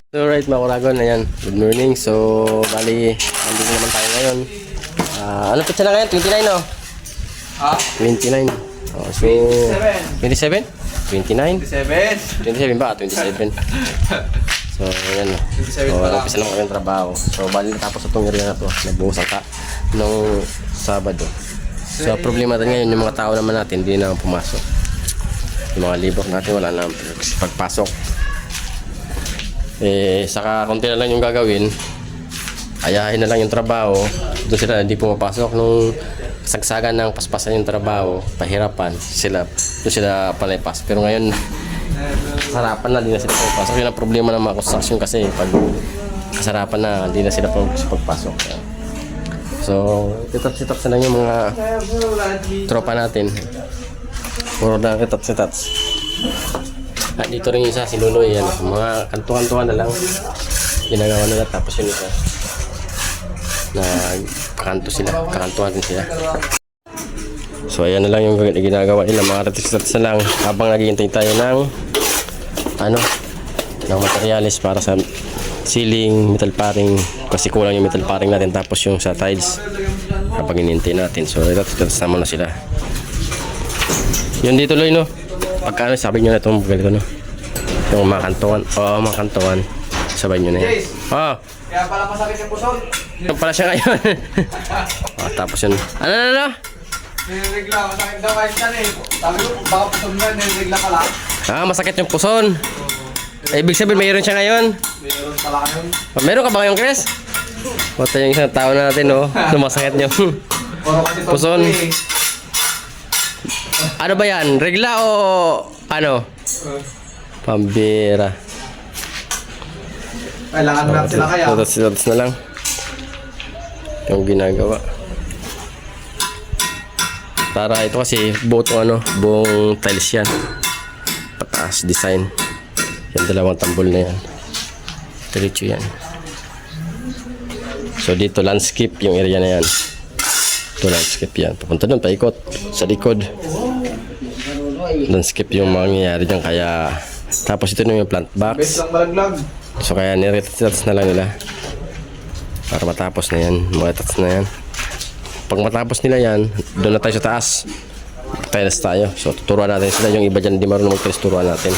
Alright mga Kuragon, ayan, good morning. So, bali, nandito naman tayo ngayon. Ano pa na ngayon? 29 no? 29. Oh, so, 27? 29? 27 ba? 27. So, ayan o. So, umpisa lang kami trabaho. So, bali natapos itong area na to. Nagbuhos ang nung Sabado. So, problema natin ngayon, yung mga tao naman natin, hindi na pumasok. Yung mga libok natin, wala na pagpasok. Saka konti na lang yung gagawin, ayahin na lang yung trabaho. Doon sila hindi pumapasok nung kasagsagan ng paspasan yung trabaho, pahirapan sila, doon sila palipas. Pero ngayon kasarapan na, hindi na sila pumapasok. Yun ang problema ng mga construction kasi pag kasarapan na, hindi na sila pagpasok. So titats na lang yung mga tropa natin, puro na titats. At dito rin yung isa, si Luloy, yan. Mga kantuhan-tuhan na lang ginagawa nila, tapos yun isa na kakantuhan din sila. So ayan na lang yung ginagawa nila, mga ratis na lang habang naghihintay tayo ng ng materialis para sa ceiling, metal paring, kasi kulang yung metal paring natin, tapos yung sa tiles habang hinihintay natin. So ratis na muna sila. Yun dito Loy, no? Pagka sabi nyo na itong ganito, no? Yung mga kantuan. Oo, mga kantuan. Sabay nyo na yan. Oo. Kaya pala masakit yung puson. Ito pala siya ngayon. Tapos yun. Ano? Niregla, masakit daw kayo dyan eh. Sabi ko, baka puson nga, niregla pala. Masakit yung puson. Ibig sabihin, mayroon siya ngayon. Meron pala yun. Meron ka ba ngayon, Chris? Wata yung isang tao natin, no? Sumasakit nyo. Puson. Ano ba yan? Regla o ano? Pambira. Kailangan mo lang sila kaya. Tatas na lang yung ginagawa. Para ito kasi buong tiles yan. Pataas design. Yan, dalawang tambol na yan. Diretso yan. So dito landscape yung area na yan. Ito landscape yan. Papunta doon, paikot sa likod. Landscape yung mangyayari dyan, kaya tapos ito na yung plant box. So kaya niretats na lang nila para matapos na yan. Maretats na yan. Pag matapos nila yan, doon na tayo sa taas. Tiles tayo. So tuturuan natin sila. Yung iba dyan hindi marunong mag-tiles, turuan natin.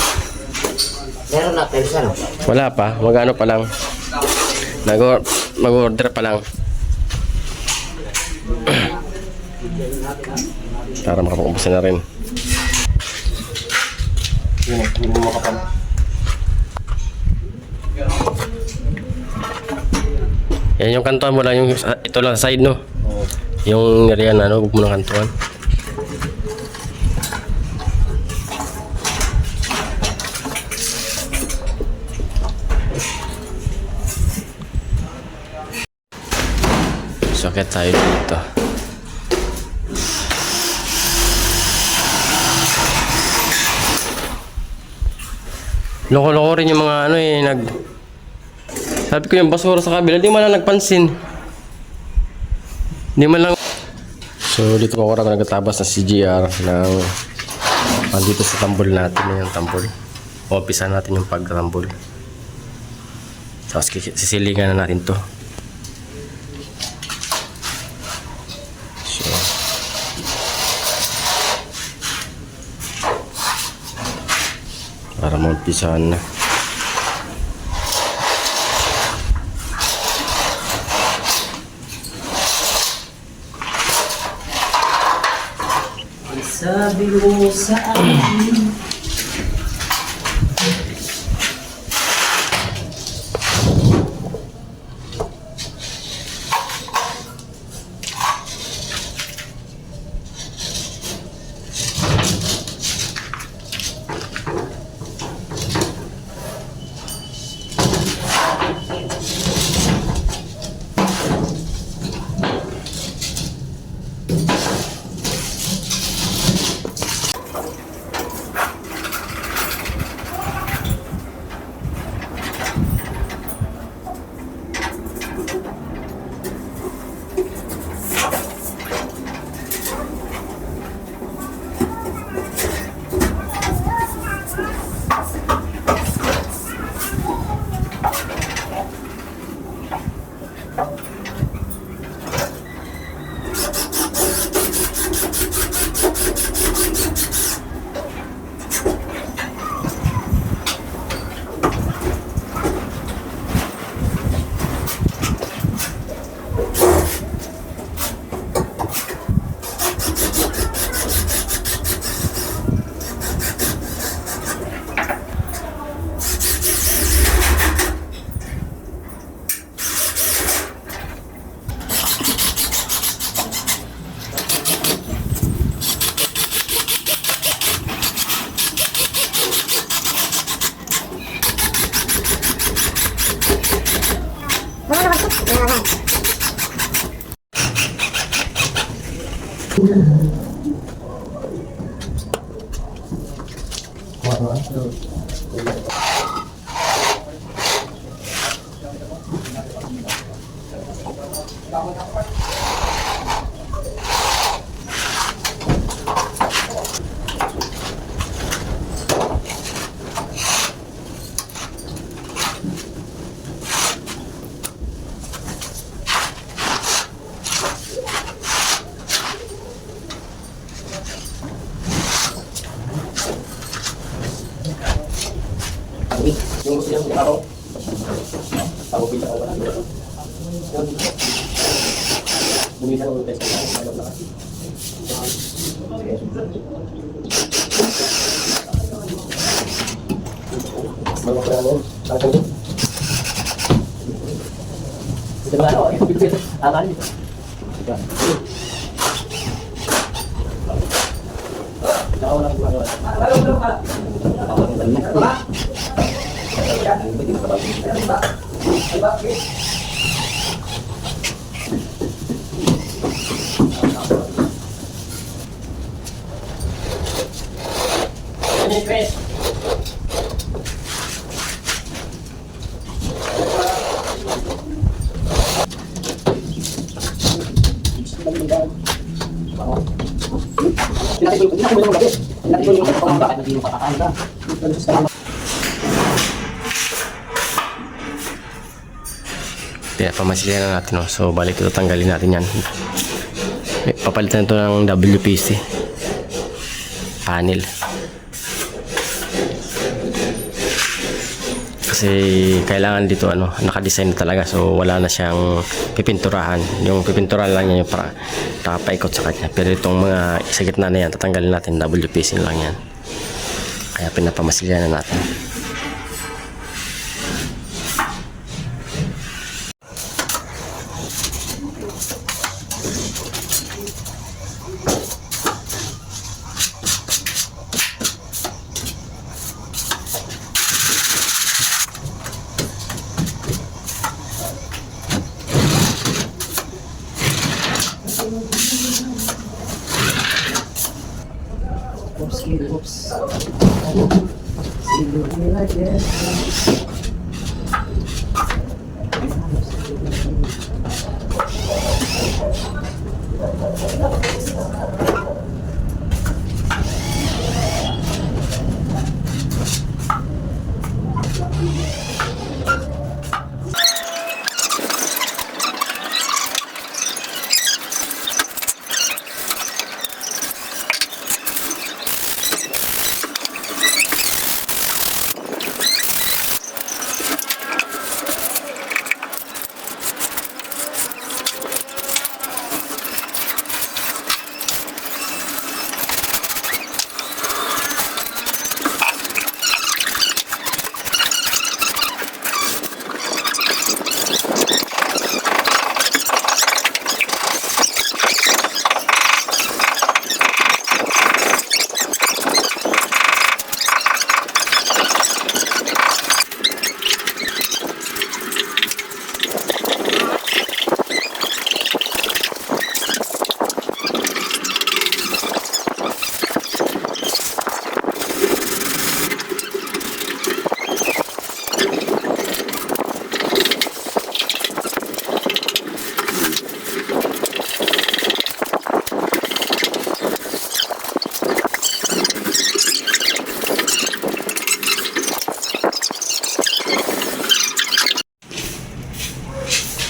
Meron na tiles ano? Wala pa, magano pa lang. Mag-order pa lang. Para makapag-umpisa na rin. Yun mo makapal. Yan yung kantuan mo lang, yung ito lang side, no? Yung area na, huwag mo ng kantuan. Sakit tayo dito. Loko-loko rin yung mga sabi ko yung basura sa kabila, di man lang nagpansin. Di man lang. So dito ko ako nagtatabas na CGR ng dito sa tambol natin, yung tambol. Umpisa natin yung pagtambol. Tapos sisilingan na natin to. So para maumpisahan na. Sabi mo sa akin. Yung silang araw. Ako pita ko wala. Bumisa ko test ko. Bago ko ano? Bakit ko? Ito ba ano? Aman dito. Ako lang ko ano. Pamasilyan na natin. So, balik ito. Tanggalin natin yan. Papalitan ito ng WPC panel. Kasi kailangan dito naka-design na talaga. So, wala na siyang pipinturahan. Yung pipinturahan lang yan yung para nakapaikot sa kanya. Pero itong mga sa gitna na yan, tatanggalin natin. WPC lang yan. Kaya pinapamasilyan na natin. Oops.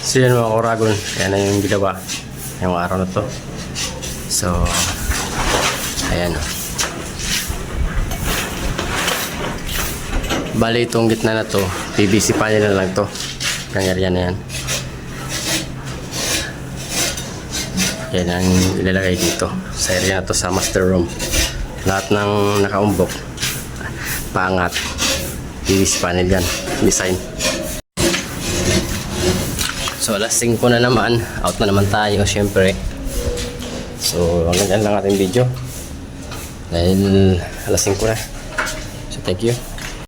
So yan mga Oragon, yan na yung ginawa yung araw na to. So ayan o. Bali itong gitna na to, PVC panel na lang to. Ganyan na yan. Yan ang ilalagay dito sa area na to, sa master room. Lahat ng nakaumbok paangat, PVC panel yan, design. So alas 5 na naman, out na naman tayo syempre. So hanggang dyan lang ating video dahil alas 5 na. So thank you.